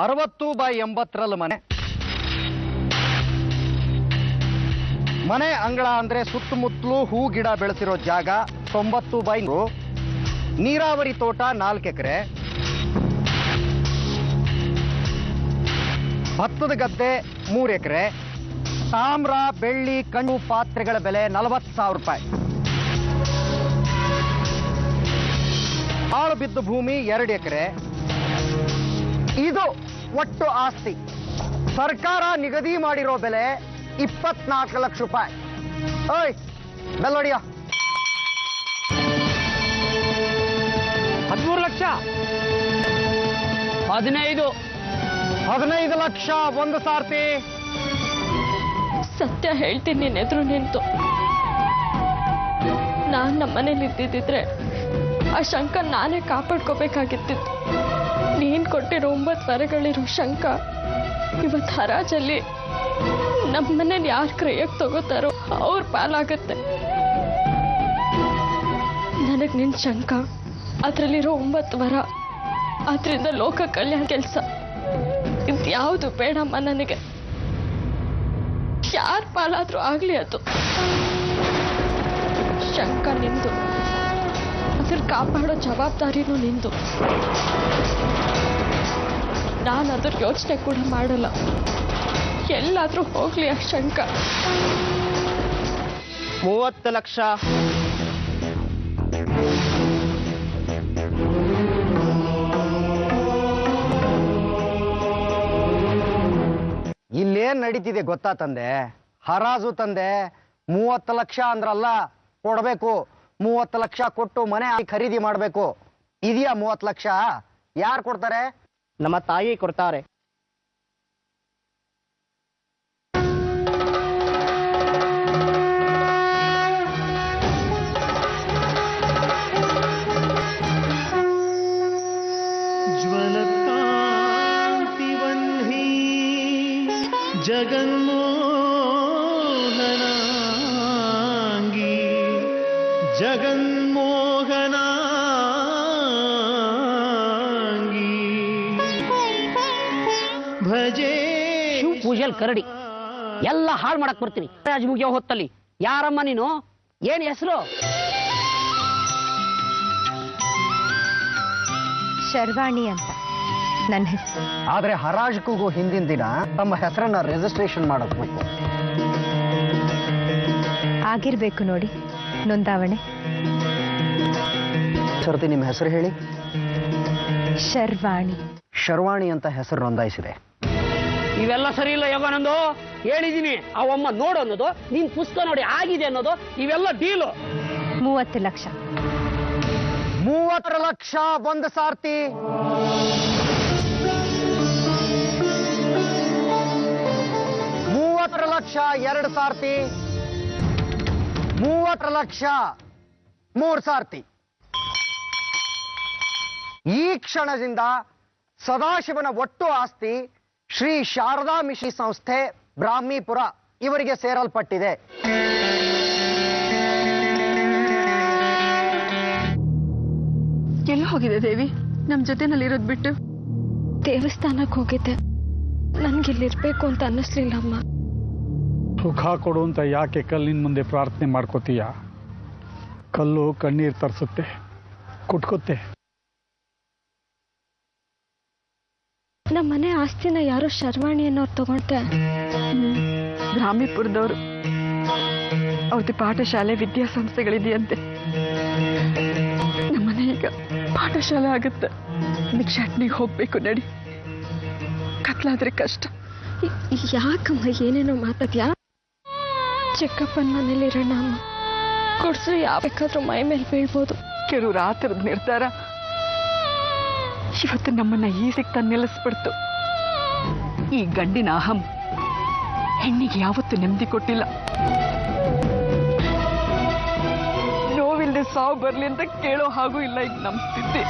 60x80 ಮನೆ. ಮನೆ ಅಂಗಳ ಅಂದ್ರೆ ಸುತ್ತಮುತ್ತಲು ಹೂ ಗಿಡ ಬೆಳೆಸಿರೋ ಜಾಗ 90x100. ನೀರಾವರಿ ತೋಟ 4 ಎಕರೆ. ಭತ್ತದ ಗದ್ದೆ 3 ಎಕರೆ. ತಾಮ್ರ ಬೆಳ್ಳಿ ಕಣ್ಣು ಪಾತ್ರೆಗಳ ಬೆಲೆ 40,000 ರೂಪಾಯಿ. ಆಳು ಬಿದ್ದ ಭೂಮಿ 2 ಎಕರೆ. ಇದು ಒಟ್ಟು ಆಸ್ತಿ. ಸರ್ಕಾರ ನಿಗದಿ ಮಾಡಿರೋ ಬೆಲೆ 24 ಲಕ್ಷ ರೂಪಾಯಿ. ಓಯ್ ಬೆಲ್ಲೊಡಿಯ 13 ಲಕ್ಷ 15 ಲಕ್ಷ ಒಂದು ಸಾರ್ತಿ. ಸತ್ಯ ಹೇಳ್ತೀನಿ, ನಿನ್ನ ಎದುರು ನಿಂತು ನಾನು ನಮ್ಮ ಮನೇಲಿ ಇದ್ದಿದ್ದಿದ್ರೆ ಆ ಶಂಕ ನಾನೇ ಕಾಪಾಡ್ಕೋಬೇಕಾಗಿತ್ತಿತ್ತು. ನೀನ್ ಕೊಟ್ಟಿರೋ 9 ವರಗಳಿರೋ ಶಂಕ ಇವತ್ತು ಹರಾಜಲ್ಲಿ ನಮ್ಮ ಮನೇಲಿ ಯಾರು ಕ್ರಯಕ್ಕೆ ತಗೋತಾರೋ ಅವ್ರ ಪಾಲಾಗತ್ತೆ. ನನಗೆ ನಿನ್ನ ಶಂಕ, ಅದರಲ್ಲಿರೋ 9 ವರ, ಅದರಿಂದ ಲೋಕ ಕಲ್ಯಾಣ ಕೆಲಸ ಇದ್ಯಾವುದು ಬೇಡಮ್ಮ ನನಗೆ. ಯಾರ ಪಾಲಾದ್ರೂ ಆಗ್ಲಿ ಅದು. ಶಂಕ ನಿಂದು, ಅದ್ರ ಕಾಪಾಡೋ ಜವಾಬ್ದಾರಿನೂ ನಿಂದು. ನಾನು ಅದ್ರ ಯೋಚನೆ ಕೂಡ ಮಾಡಲ್ಲ. ಎಲ್ಲಾದ್ರೂ ಹೋಗ್ಲಿ ಆ ಶಂಕ. 30 ಲಕ್ಷ ಇಲ್ಲೇನ್ ನಡೀತಿದೆ ಗೊತ್ತಾ ತಂದೆ? ಹರಾಜು ತಂದೆ. 30 ಲಕ್ಷ ಅಂದ್ರಲ್ಲ, ಕೊಡ್ಬೇಕು. 30 ಲಕ್ಷ ಕೊಟ್ಟು ಮನೆ ಖರೀದಿ ಮಾಡಬೇಕು. ಇದೆಯಾ 30 ಲಕ್ಷ? ಯಾರು ಕೊಡ್ತಾರೆ? ನಮ್ಮ ತಾಯಿ ಕೊಡ್ತಾರೆ. ಜಗನ್ಮೋಹನಾಂಗಿ ಜಗನ್ಮೋಹನಾಂಗಿ ಭಜೆ. ಶಿವ ಪೂಜೆಲ್ ಕರಡಿ ಎಲ್ಲ ಹಾಳು ಮಾಡಕ್ ಬರ್ತೀನಿ. ರಾಜ ಮುಗಿಯೋ ಹೊತ್ತಲ್ಲಿ ಯಾರಮ್ಮ ನೀನು? ಏನ್ ಹೆಸರು? ಶರ್ವಾಣಿ ಅಂತ ನನ್ನ ಹೆಸರು. ಆದ್ರೆ ಹರಾಜಕ್ಕೂ ಹಿಂದಿನ ದಿನ ತಮ್ಮ ಹೆಸರನ್ನ ರಿಜಿಸ್ಟ್ರೇಷನ್ ಮಾಡಬೇಕು. ಆಗಿರ್ಬೇಕು ನೋಡಿ ನೋಂದಾವಣೆ. ಸರ್ತಿ ನಿಮ್ಮ ಹೆಸರು ಹೇಳಿ. ಶರ್ವಾಣಿ. ಶರ್ವಾಣಿ ಅಂತ ಹೆಸರು ನೋಂದಾಯಿಸಿದೆ. ಇವೆಲ್ಲ ಸರಿ ಇಲ್ಲ ಯೋಗಾನಂದು. ಹೇಳಿದೀನಿ ಅವಮ್ಮ ನೋಡು ಅನ್ನೋದು, ನೀನ್ ಪುಸ್ತಕ ನೋಡಿ ಆಗಿದೆ ಅನ್ನೋದು, ಇವೆಲ್ಲ ಡೀಲು. 30 ಲಕ್ಷ. 30 ಲಕ್ಷ ಒಂದು ಸಾರ್ತಿ. 30 ಲಕ್ಷ 2 ಸಾರ್ತಿ. 30 ಲಕ್ಷ 3 ಸಾರ್ತಿ. ಈ ಕ್ಷಣದಿಂದ ಸದಾಶಿವನ ಒಟ್ಟು ಆಸ್ತಿ ಶ್ರೀ ಶಾರದಾ ಮಿಷಿ ಸಂಸ್ಥೆ ಬ್ರಾಹ್ಮೀಪುರ ಇವರಿಗೆ ಸೇರಲ್ಪಟ್ಟಿದೆ. ಎಲ್ಲ ಹೋಗಿದೆ ದೇವಿ? ನಮ್ ಜೊತೆನಲ್ಲಿರೋದ್ ಬಿಟ್ಟು ದೇವಸ್ಥಾನಕ್ಕೆ ಹೋಗಿದ್ದೆ. ನನ್ಗಿಲ್ಲಿರ್ಬೇಕು ಅಂತ ಅನ್ನಿಸ್ಲಿಲ್ಲ ಅಮ್ಮ. ಸುಖ ಕೊಡು ಅಂತ ಯಾಕೆ ಕಲ್ಲಿನ ಮುಂದೆ ಪ್ರಾರ್ಥನೆ ಮಾಡ್ಕೋತೀಯ? ಕಲ್ಲು ಕಣ್ಣೀರು ತರಿಸುತ್ತೆ, ಕುಟ್ಕುತ್ತೆ. ನಮ್ಮ ಮನೆ ಆಸ್ತಿನ ಯಾರೋ ಶರ್ವಾಣಿ ಅನ್ನೋರು ತಗೊಂಡೆ. ಬ್ರಾಹ್ಮೀಪುರದವರು. ಅವ್ರದ್ದು ಪಾಠಶಾಲೆ ವಿದ್ಯಾಸಂಸ್ಥೆಗಳಿದೆಯಂತೆ. ನಮ್ಮನೆ ಈಗ ಪಾಠಶಾಲೆ ಆಗುತ್ತೆ. ಭಿಕ್ಷಾಟನೆಗೆ ಹೋಗ್ಬೇಕು ನಡಿ. ಕತ್ಲಾದ್ರೆ ಕಷ್ಟ. ಯಾಕಮ್ಮ ಏನೇನೋ ಮಾತಾಡ್ಯಾ? ಚಿಕ್ಕಪ್ಪನ ಮನೇಲಿರೋಣ ಅಮ್ಮ. ಕುಡ್ಸ್ರೆ ಯಾವ ಬೇಕಾದ್ರೂ ಮೈ ಮೇಲೆ ಬೀಳ್ಬೋದು. ಕೆಲವ್ರು ಆ ಥರದ್ ನಿರ್ಧಾರ ಇವತ್ತು ನಮ್ಮನ್ನ ಈ ಸಿಕ್ತ ನಿಲ್ಲಿಸ್ಬಿಡ್ತು. ಈ ಗಂಡಿನ ಅಹಂ ಹೆಣ್ಣಿಗೆ ಯಾವತ್ತೂ ನೆಮ್ಮದಿ ಕೊಟ್ಟಿಲ್ಲ. ನೋವಿಲ್ಲದೆ ಸಾವು ಬರ್ಲಿ ಅಂತ ಕೇಳೋ ಹಾಗೂ ಇಲ್ಲ ಈಗ ನಮ್ ಸ್ಥಿತಿ.